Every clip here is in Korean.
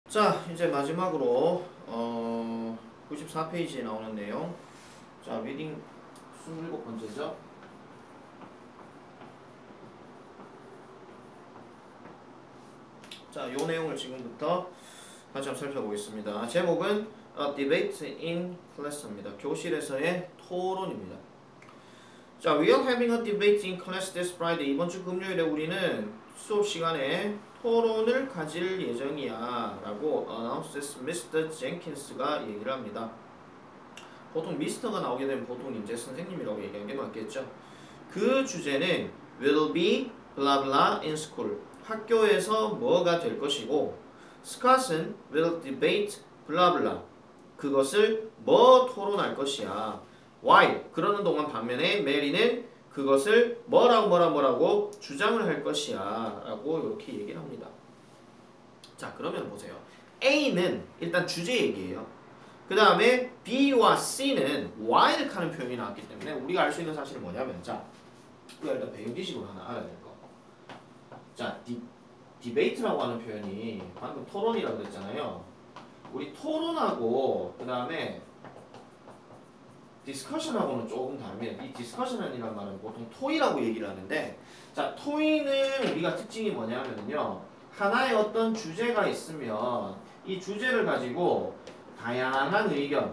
자, 이제 마지막으로 94페이지에 나오는 내용. 자, 리딩 27번째죠. 자, 요 내용을 지금부터 다시 한번 살펴보겠습니다. 제목은 Debate in Class입니다. 교실에서의 토론입니다. 자, we are having a debate in class this Friday. 이번 주 금요일에 우리는 수업 시간에 토론을 가질 예정이야 라고 announces Mr. Jenkins가 얘기를 합니다. 보통 미스터가 나오게 되면 보통 이제 선생님이라고 얘기하는 게 맞겠죠. 그 주제는 will be blah blah in school. 학교에서 뭐가 될 것이고, 스캇은 will debate blah blah. 그것을 뭐 토론할 것이야. Why? 그러는 동안 반면에 메리는 그것을 뭐라고 주장을 할 것이야 라고 이렇게 얘기를 합니다. 자, 그러면 보세요. A는 일단 주제 얘기예요. 그 다음에 B와 C는 why를 하는 표현이 나왔기 때문에 우리가 알 수 있는 사실은 뭐냐면, 자, 우리가 일단 배경 지식으로 하나 알아야 될 거. 자, 디베이트라고 하는 표현이 방금 토론이라고 그랬잖아요. 우리 토론하고 그 다음에 디스커션하고는 조금 다릅니다. 이 디스커션이라는 말은 보통 토의라고 얘기를 하는데, 자, 토의는 우리가 특징이 뭐냐면요, 하나의 어떤 주제가 있으면 이 주제를 가지고 다양한 의견,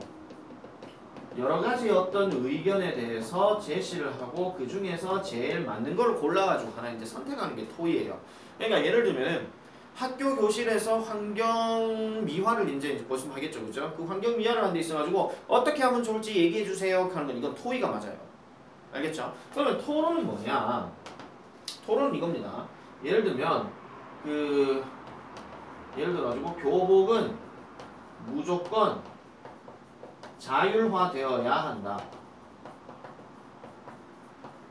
여러 가지 어떤 의견에 대해서 제시를 하고 그 중에서 제일 맞는 걸 골라가지고 하나 이제 선택하는 게 토의예요. 그러니까 예를 들면 학교 교실에서 환경 미화를 이제 보시면 하겠죠, 그죠? 그 환경 미화를 하는 데 있어가지고 어떻게 하면 좋을지 얘기해 주세요 하는 건 이건 토의가 맞아요. 알겠죠? 그러면 토론은 뭐냐? 토론은 이겁니다. 예를 들면 예를 들어가지고 교복은 무조건 자율화되어야 한다.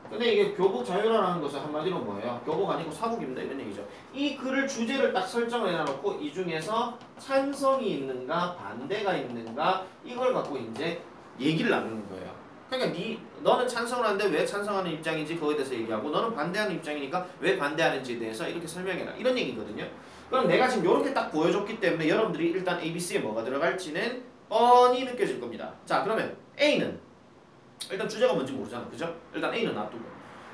근데 이게 교복 자율화라는 것은 한마디로 뭐예요? 교복 아니고 사복입니다 이런 얘기죠. 이 글을 주제를 딱 설정을 해놔놓고 이 중에서 찬성이 있는가 반대가 있는가 이걸 갖고 이제 얘기를 나누는 거예요. 그러니까 너는 찬성을 하는데 왜 찬성하는 입장인지 그거에 대해서 얘기하고, 너는 반대하는 입장이니까 왜 반대하는지에 대해서 이렇게 설명해라 이런 얘기거든요. 그럼 내가 지금 이렇게 딱 보여줬기 때문에 여러분들이 일단 ABC에 뭐가 들어갈지는 뻔히 느껴질 겁니다. 자, 그러면 A는 일단 주제가 뭔지 모르잖아, 그죠? 일단 A는 놔두고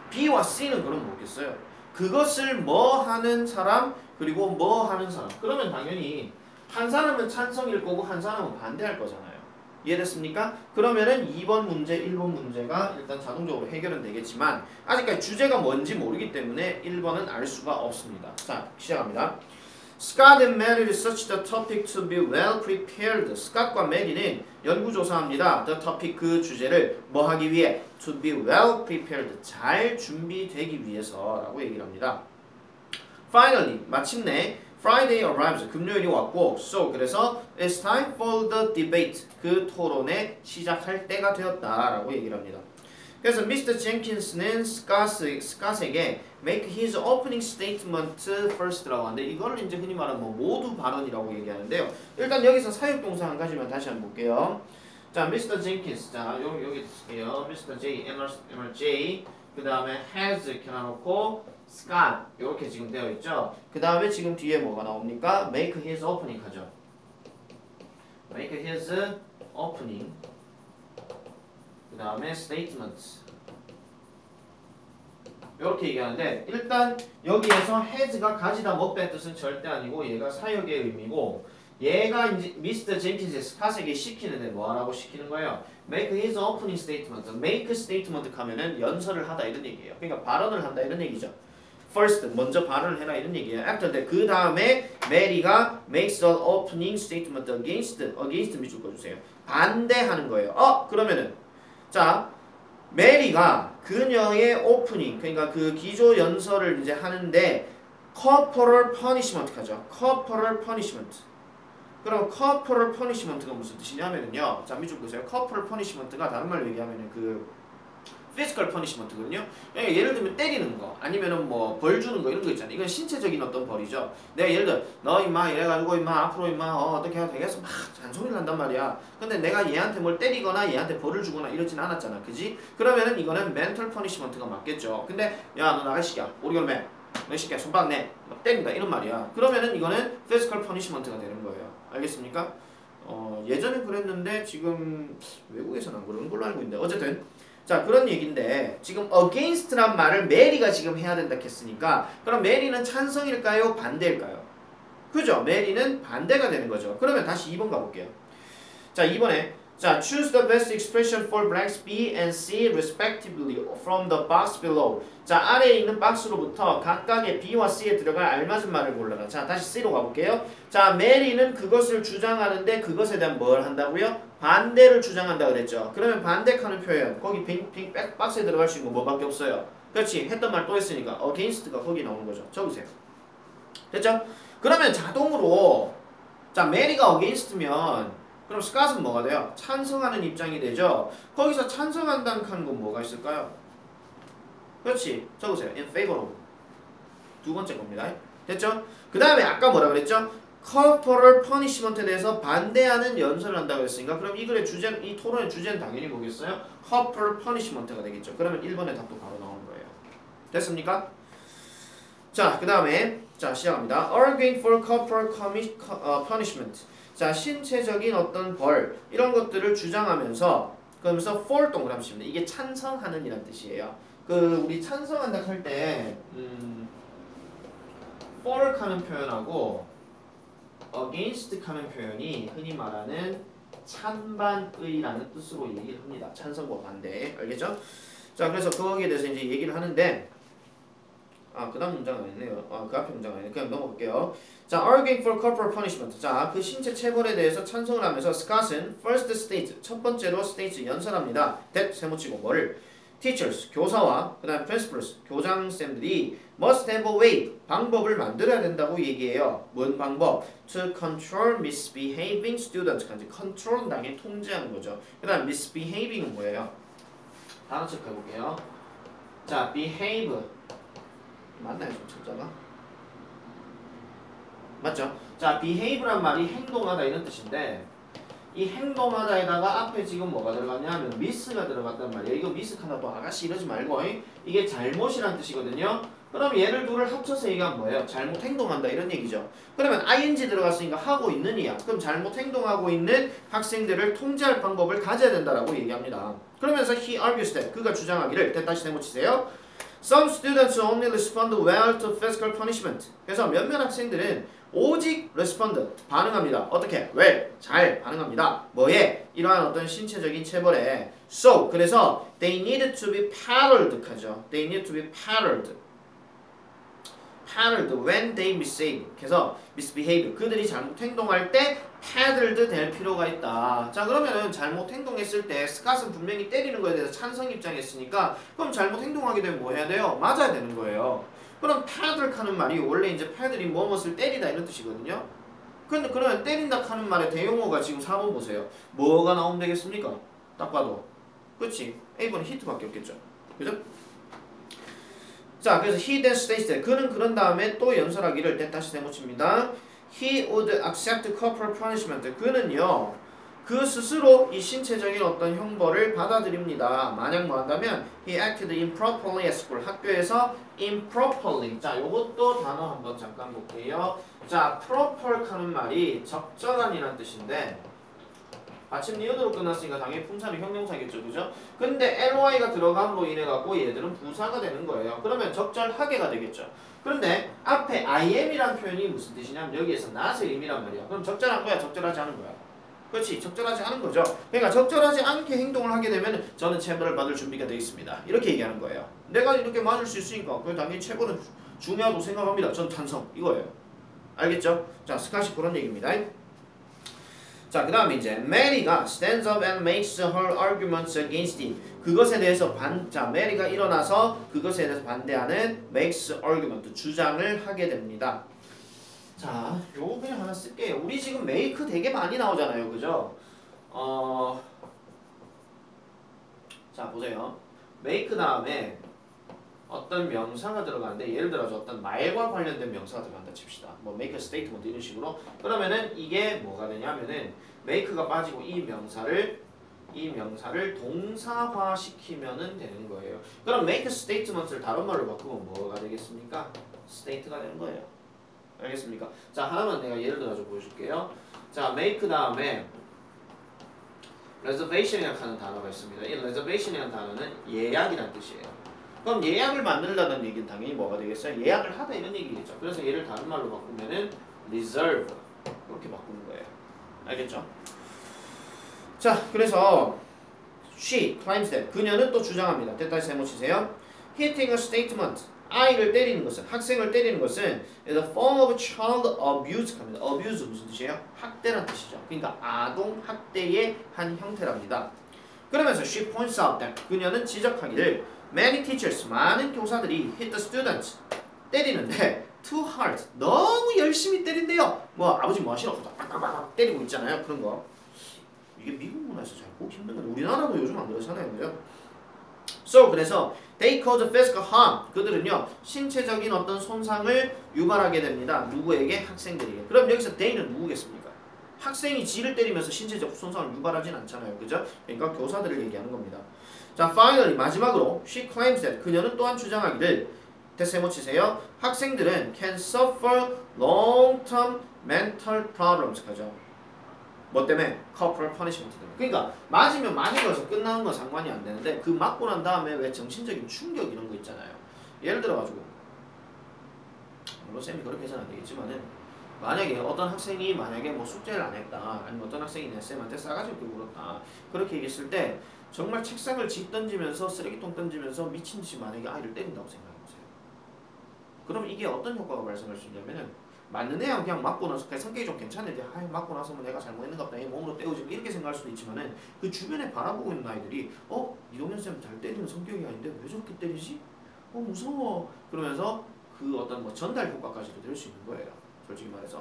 B와 C는 그럼 뭐겠어요? 그것을 뭐 하는 사람 그리고 뭐 하는 사람. 그러면 당연히 한 사람은 찬성일 거고 한 사람은 반대할 거잖아요. 이해됐습니까? 그러면은 2번 문제, 1번 문제가 일단 자동적으로 해결은 되겠지만 아직까지 주제가 뭔지 모르기 때문에 1번은 알 수가 없습니다. 자, 시작합니다. Scott and Mary researched the topic to be well prepared. 스캇과 메리는 연구조사합니다. The topic, 그 주제를 뭐 하기 위해? To be well prepared. 잘 준비되기 위해서라고 얘기를 합니다. Finally, 마침내 Friday arrives. 금요일이 왔고, so 그래서 it's time for the debate. 그 토론에 시작할 때가 되었다라고 얘기를 합니다. 그래서 Mr. Jenkins는 스캇에게 make his opening statement first라고 하는데, 이거를 이제 흔히 말하는 모두 발언이라고 얘기하는데요. 일단 여기서 사역동사 한 가지만 다시 한번 볼게요. 자, Mr. Jenkins. 자, 여기 드릴게요. Mr. J, MRJ. 그 다음에 has 이렇게 놔놓고 Scott 이렇게 지금 되어 있죠. 그 다음에 지금 뒤에 뭐가 나옵니까? make his opening 하죠. make his opening. 그 다음에 statements 이렇게 얘기하는데, 일단 여기에서 has가 가지다 먹다의 뜻은 절대 아니고 얘가 사역의 의미고, 얘가 이제 미스터 젠킨스의 스캇에게 시키는데 뭐라고 시키는 거예요? make his opening statement. make statement 하면은 연설을 하다 이런 얘기예요. 그러니까 발언을 한다 이런 얘기죠. first 먼저 발언을 해라 이런 얘기예요. after that 그 다음에 메리가 makes the opening statement against 밑줄 꺼주세요. 반대하는 거예요. 그러면은 자, 메리가 그녀의 오프닝, 그러니까 그 기조 연설을 이제 하는데 corporal punishment 하죠. corporal punishment. 그럼 corporal punishment가 무슨 뜻이냐면요. 자, 밑줄 보세요. corporal punishment가 다른 말로 얘기하면은 그 physical punishment거든요. 예를 들면 때리는 거, 아니면은 뭐 벌 주는 거 이런 거 있잖아요. 이건 신체적인 어떤 벌이죠. 내가 예를 들어 너 임마 이래가지고 임마 앞으로 임마 어떻게 해야 되겠어 막 잔소리를 한단 말이야. 근데 내가 얘한테 뭘 때리거나 얘한테 벌을 주거나 이러진 않았잖아, 그지? 그러면은 이거는 mental punishment가 맞겠죠. 근데 야 너 나가시기야. 우리 그러면 몇십 개 손바닥 내 막 때린다 이런 말이야. 그러면은 이거는 physical punishment가 되는 거예요. 알겠습니까? 예전에 그랬는데 지금 외국에서는 안 그러는 걸로 알고 있는데 어쨌든 자 그런 얘기인데 지금 against란 말을 메리가 지금 해야 된다 했으니까 그럼 메리는 찬성일까요? 반대일까요? 그죠? 메리는 반대가 되는 거죠. 그러면 다시 2번 가볼게요. 자 2번에 자 choose the best expression for blanks B and C respectively from the box below. 자 아래에 있는 박스로부터 각각의 B와 C에 들어갈 알맞은 말을 골라라. 자 다시 C로 가볼게요. 자 메리는 그것을 주장하는데 그것에 대한 뭘 한다고요? 반대를 주장한다 그랬죠. 그러면 반대하는 표현 거기 빙 박스에 들어갈 수 있는 거 뭐밖에 없어요. 그렇지 했던 말 또 했으니까 against가 거기 나오는 거죠. 적으세요. 됐죠? 그러면 자동으로 자 메리가 against면 그럼 스캇은 뭐가 돼요? 찬성하는 입장이 되죠. 거기서 찬성한다는 건 뭐가 있을까요? 그렇지. 적으세요. in favor of. 두 번째 겁니다. 됐죠? 그 다음에 아까 뭐라 그랬죠? corporal punishment에 대해서 반대하는 연설을 한다고 했으니까 그럼 이 글의 주제는 이 토론의 주제는 당연히 뭐겠어요? corporal punishment가 되겠죠. 그러면 1번의 답도 바로 나오는 거예요. 됐습니까? 자, 그 다음에 자 시작합니다. arguing for corporal punishment. 자 신체적인 어떤 벌 이런 것들을 주장하면서 그러면서 for 동그라미 칩니다. 이게 찬성하는 이란 뜻이에요. 그 우리 찬성한다 할 때 for 하는 표현하고 against 하는 표현이 흔히 말하는 찬반의라는 뜻으로 얘기를 합니다. 찬성과 반대. 알겠죠? 자 그래서 거기에 대해서 이제 얘기를 하는데 그 다음 문장은 아니네요. 그 앞에 문장은 아니네요. 그냥 넘어갈게요. 자, arguing for corporal punishment. 자, 그 신체 체벌에 대해서 찬성을 하면서 스캇은 first state, 첫 번째로 state 연설합니다. that 세모치고 뭐를? teachers, 교사와 그 다음 principals, 교장쌤들이 must have a way, 방법을 만들어야 된다고 얘기해요. 뭔 방법? to control misbehaving students. control은 당연히 통제하는 거죠. 그 다음 misbehaving은 뭐예요? 단어 체크해볼게요. 자, behave. 맞나요? 좀 철자가? 맞죠? 자, behave란 말이 행동하다 이런 뜻인데 이 행동하다에다가 앞에 지금 뭐가 들어갔냐면 miss가 들어갔단 말이에요. 이거 miss 하나 또 아가씨 이러지 말고 이게 잘못이란 뜻이거든요. 그럼 얘를 둘을 합쳐서 얘기하면 뭐예요? 잘못 행동한다 이런 얘기죠. 그러면 ing 들어갔으니까 하고 있는 이야. 그럼 잘못 행동하고 있는 학생들을 통제할 방법을 가져야 된다라고 얘기합니다. 그러면서 he argues that 그가 주장하기를 다시 세모치세요. Some students only respond well to physical punishment. 그래서 몇몇 학생들은 오직 respond, 반응합니다. 어떻게? well, 잘 반응합니다. 뭐에? 이러한 어떤 신체적인 체벌에. So, 그래서 they need to be paddled 하죠. They need to be paddled. paddled when they misbehave. 그래서 misbehave. 그들이 잘못 행동할 때 paddled 될 필요가 있다. 자 그러면은 잘못 행동했을 때 스캇은 분명히 때리는 거에 대해서 찬성 입장이었으니까 그럼 잘못 행동하게 되면 뭐 해야 돼요? 맞아야 되는 거예요. 그럼 paddle 하는 말이 원래 이제 paddle이 무엇을 때리다 이런 뜻이거든요. 근데 그러면 때린다 하는 말의 대용어가 지금 4번 보세요. 뭐가 나오면 되겠습니까? 딱 봐도. 그치? A번은 hit밖에 없겠죠. 그죠? 자, 그래서 he then states that 그는 그런 다음에 또 연설하기를 다시 세모칩니다. He would accept corporal punishment. 그는요, 그 스스로 이 신체적인 어떤 형벌을 받아들입니다. 만약 뭐 한다면 he acted improperly at school. 학교에서 improperly. 자, 요것도 단어 한번 잠깐 볼게요. 자, proper 하는 말이 적절한이라는 뜻인데 받침 니은으로 끝났으니까 당연히 품사는 형용사겠죠, 그죠? 근데 ly가 들어감으로 인해 갖고 얘들은 부사가 되는 거예요. 그러면 적절하게가 되겠죠. 그런데 앞에 IM이란 표현이 무슨 뜻이냐면 여기에서 not의 의미란 말이야. 그럼 적절한 거야, 적절하지 않은 거야? 그렇지, 적절하지 않은 거죠. 그러니까 적절하지 않게 행동을 하게 되면 저는 체벌을 받을 준비가 되어 있습니다. 이렇게 얘기하는 거예요. 내가 이렇게 맞을 수 있으니까 그 당연히 체벌은 중요하다고 생각합니다. 전 찬성 이거예요. 알겠죠? 자, 스캇이 그런 얘기입니다. 자, 그 다음에 이제 메리가 stands up and makes her arguments against it. 그것에 대해서 메리가 일어나서 그것에 대해서 반대하는 makes argument, 주장을 하게 됩니다. 자, 요거 그냥 하나 쓸게요. 우리 지금 make 되게 많이 나오잖아요, 그죠? 자, 보세요. make 다음에 어떤 명사가 들어가는데 예를 들어서 어떤 말과 관련된 명사가 들어간다 칩시다. 뭐 make a statement 이런 식으로. 그러면은 이게 뭐가 되냐면은 make가 빠지고 이 명사를 동사화 시키면은 되는 거예요. 그럼 make a statement을 다른 말로 바꾸면 뭐가 되겠습니까? state가 되는 거예요. 알겠습니까? 자, 하나만 내가 예를 들어서 보여줄게요. 자, make 다음에 reservation이라는 하는 단어가 있습니다. 이 reservation이라는 단어는 예약이라는 뜻이에요. 그럼 예약을 만들다는 얘기는 당연히 뭐가 되겠어요? 예약을 하다 이런 얘기겠죠. 그래서 얘를 다른 말로 바꾸면은 reserve 이렇게 바꾸는 거예요. 알겠죠? 자, 그래서 she claims that 그녀는 또 주장합니다. 됐다 세모 치세요. hitting a statement 아이를 때리는 것은 학생을 때리는 것은 is a form of child abuse 합니다. abuse 무슨 뜻이에요? 학대란 뜻이죠. 그러니까 아동 학대의 한 형태랍니다. 그러면서 she points out that 그녀는 지적하기를 many teachers 많은 교사들이 hit the students 때리는데 too hard 너무 열심히 때린대요. 뭐 아버지 뭐 하시나 빡빡빡 때리고 있잖아요. 그런 거. 이게 미국 문화에서 잘 보기 힘든 건데 우리나라도 요즘 안 그렇잖아요. 그죠? So 그래서 they cause physical harm 그들은요 신체적인 어떤 손상을 유발하게 됩니다. 누구에게? 학생들에게. 그럼 여기서 they는 누구겠습니까? 학생이 지를 때리면서 신체적 손상을 유발하진 않잖아요. 그죠? 그러니까 교사들을 얘기하는 겁니다. 자, finally 마지막으로 she claims that 그녀는 또한 주장하기를 대세모 치세요. 학생들은 can suffer long-term mental problems 가죠. 뭐 때문에? corporal punishment 때문에. 그러니까 맞으면 맞은 거에서 끝나는 건 상관이 안 되는데 그 맞고 난 다음에 왜 정신적인 충격 이런 거 있잖아요. 예를 들어가지고 물론 쌤이 그렇게 해서는 안 되겠지만은 만약에 어떤 학생이 만약에 뭐 숙제를 안 했다 아니면 어떤 학생이 내 쌤한테 싸가지 없게 굴었다 그렇게 얘기했을 때 정말 책상을 집 던지면서 쓰레기통 던지면서 미친 듯이 만약에 아이를 때린다고 생각해보세요. 그럼 이게 어떤 효과가 발생할 수 있냐면은 맞는 애야 그냥 맞고 나서 그냥 성격이 좀 괜찮은데 아이 맞고 나서면 내가 잘못했는가 보다 몸으로 때우지 이렇게 생각할 수도 있지만은 그 주변에 바라보고 있는 아이들이 이동현 쌤 잘 때리는 성격이 아닌데 왜 저렇게 때리지? 무서워 그러면서 그 어떤 뭐 전달 효과까지도 될 수 있는 거예요. 솔직히 말해서.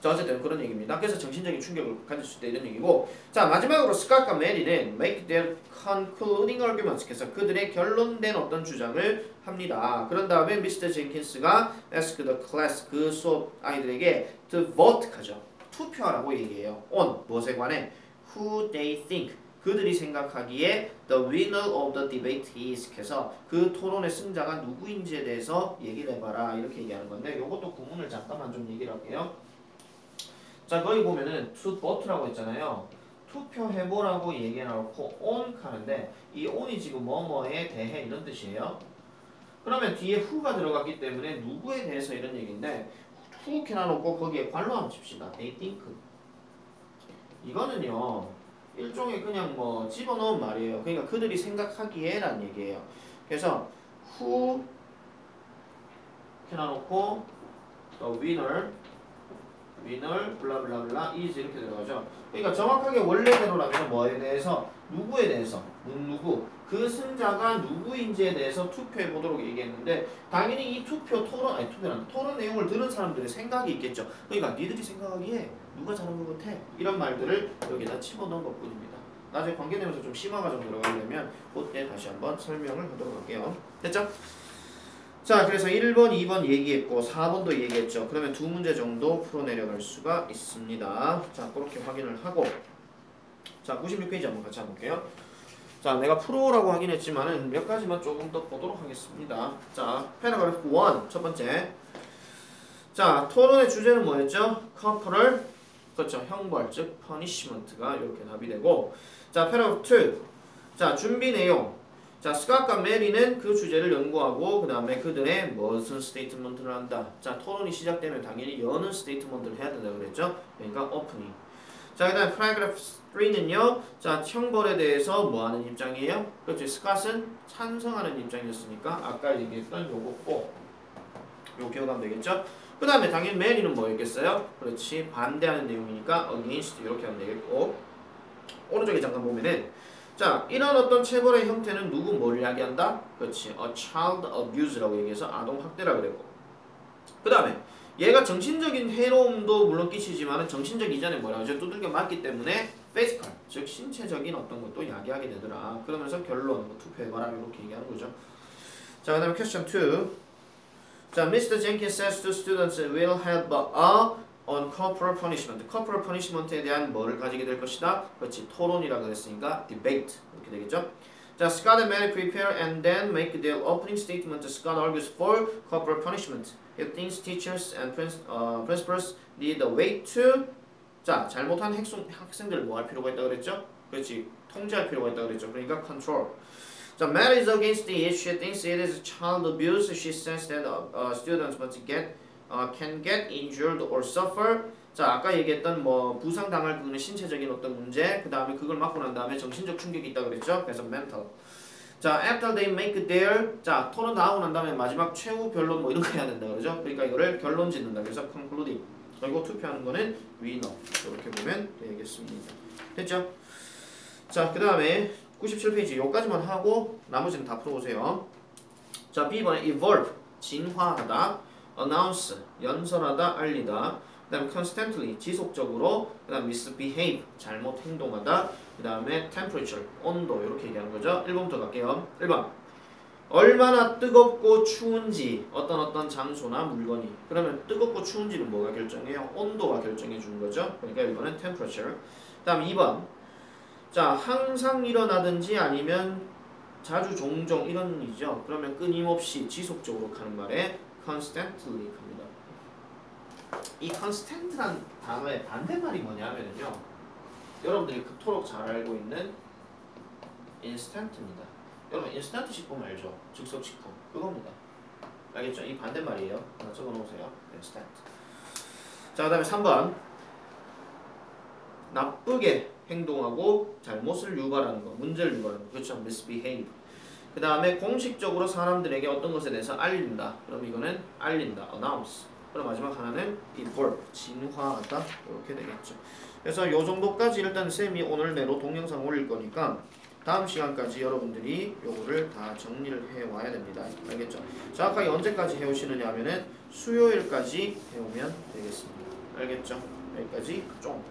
자, 어쨌든 그런 얘기입니다. 그래서 정신적인 충격을 가질 수 있다 이런 얘기고 자 마지막으로 스캇과 메리는 make their concluding arguments 그래서 그들의 결론된 어떤 주장을 합니다. 그런 다음에 미스터 젠킨스가 ask the class 그 수업 아이들에게 to vote 하죠. 투표하라고 얘기해요. on 무엇에 관해 who they think 그들이 생각하기에 the winner of the debate is 해서 그 토론의 승자가 누구인지에 대해서 얘기를 해봐라 이렇게 얘기하는 건데 요것도 구문을 잠깐만 좀 얘기를 할게요. 자 거기 보면은 to vote라고 했잖아요. 투표해보라고 얘기해놓고 on 하는데 이 on이 지금 뭐뭐에 대해 이런 뜻이에요. 그러면 뒤에 who가 들어갔기 때문에 누구에 대해서 이런 얘기인데 who 해놔놓고 거기에 관로 한번 칩시다. they think 이거는요 일종의 그냥 뭐 집어넣은 말이에요. 그러니까 그들이 생각하기에 라는 얘기예요. 그래서 who 해놔놓고 the winner 블라블라블라 is 이렇게 들어가죠. 그러니까 정확하게 원래대로라면 뭐에 대해서 누구에 대해서 누구 그 승자가 누구인지에 대해서 투표해 보도록 얘기했는데 당연히 이 토론 내용을 들은 사람들의 생각이 있겠죠. 그러니까 니들이 생각하기에 누가 잘한 것 같아 이런 말들을 여기다 집어넣은 것뿐입니다. 나중에 관계되면서 좀 심화가 좀 들어가려면 그때 다시 한번 설명을 하도록 할게요. 됐죠? 자 그래서 1번, 2번 얘기했고 4번도 얘기했죠. 그러면 두 문제 정도 풀어내려갈 수가 있습니다. 자 그렇게 확인을 하고 자 96페이지 한번 같이 한번 볼게요. 자 내가 프로라고 하긴 했지만은 몇 가지만 조금 더 보도록 하겠습니다. 자 패러그래프 1 첫 번째 자 토론의 주제는 뭐였죠? corporal 그렇죠. 형벌 즉 punishment가 이렇게 답이 되고 자 패러그래프 2 자 준비 내용 자, 스캇과 메리는 그 주제를 연구하고 그 다음에 그들의 무슨 스테이트먼트를 한다. 자, 토론이 시작되면 당연히 여는 스테이트먼트를 해야 된다고 그랬죠. 그러니까 오프닝. 자, 그 다음에 paragraph 3는요. 자, 형벌에 대해서 뭐 하는 입장이에요? 그렇죠. 스캇은 찬성하는 입장이었으니까 아까 얘기했던 요거고 요거 기억하면 되겠죠. 그 다음에 당연히 메리는 뭐였겠어요? 그렇지. 반대하는 내용이니까 against 이렇게 하면 되겠고 오른쪽에 잠깐 보면은 자, 이런 어떤 체벌의 형태는 누구 뭘 이야기한다? 그렇지. a child abuse라고 얘기해서 아동 학대라 그랬고. 그 다음에 얘가 정신적인 해로움도 물론 끼치지만 정신적 이전에 뭐라고 하죠? 두들겨 맞기 때문에 physical, 즉 신체적인 어떤 것도 이야기하게 되더라. 그러면서 결론, 뭐 투표해봐라 이렇게 얘기하는 거죠. 자, 그 다음에 question 2. 자, Mr. Jenkins says to students will have a on corporal punishment. corporal punishment에 대한 뭐를 가지게 될 것이다? 그렇지. 토론이라 그랬으니까 debate 이렇게 되겠죠. 자, Scott and Mary prepare and then make their opening statement. Scott argues for corporal punishment. He thinks teachers and principals need a way to 자, 잘못한 학생들 뭐 할 필요가 있다 그랬죠? 그렇지, 통제할 필요가 있다 그랬죠. 그러니까 control. 자, Mary is against it. She thinks it is child abuse. She says that students can get injured or suffer. 자, 아까 얘기했던 뭐 부상 당할 그는 신체적인 어떤 문제, 그 다음에 그걸 맞고 난 다음에 정신적 충격이 있다 그랬죠. 그래서 mental. 자, after they make their 자 토론 다 하고 난 다음에 마지막 최후 변론 뭐 이런 거 해야 된다 그러죠. 그러니까 이거를 결론 짓는다. 그래서 concluding. 그리고 투표하는 거는 winner. 이렇게 보면 되겠습니다. 됐죠? 자, 그 다음에 97페이지 요까지만 하고 나머지는 다 풀어보세요. 자, B번에 evolve 진화하다, announce 연설하다, 알리다, 그 다음에 constantly 지속적으로, 그 다음 misbehave 잘못 행동하다, 그 다음에 temperature 온도 이렇게 얘기하는 거죠. 1번부터 갈게요. 1번 얼마나 뜨겁고 추운지 어떤 장소나 물건이, 그러면 뜨겁고 추운지는 뭐가 결정해요? 온도가 결정해 주는 거죠. 그러니까 1번은 temperature. 그 다음 2번 자, 항상 일어나든지 아니면 자주 종종 이런 일이죠. 그러면 끊임없이 지속적으로 가는 말에 constantly 갑니다. 이 constant란 단어의 반대말이 뭐냐면요, 여러분들이 그토록 잘 알고 있는 instant입니다. 여러분 instant 식품 알죠? 즉석식품 그겁니다. 알겠죠? 이 반대말이에요. 하나 적어놓으세요. instant. 자, 그 다음에 3번 나쁘게 행동하고 잘못을 유발하는 거, 문제를 유발하는 거, 그렇죠? misbehave. 그 다음에 공식적으로 사람들에게 어떤 것에 대해서 알린다. 그럼 이거는 알린다, announce. 그럼 마지막 하나는 evolve, 진화하다. 이렇게 되겠죠. 그래서 요 정도까지 일단 쌤이 오늘 내로 동영상 올릴 거니까 다음 시간까지 여러분들이 요거를 다 정리를 해와야 됩니다. 알겠죠? 정확하게 언제까지 해오시느냐 하면은 수요일까지 해오면 되겠습니다. 알겠죠? 여기까지 쫑.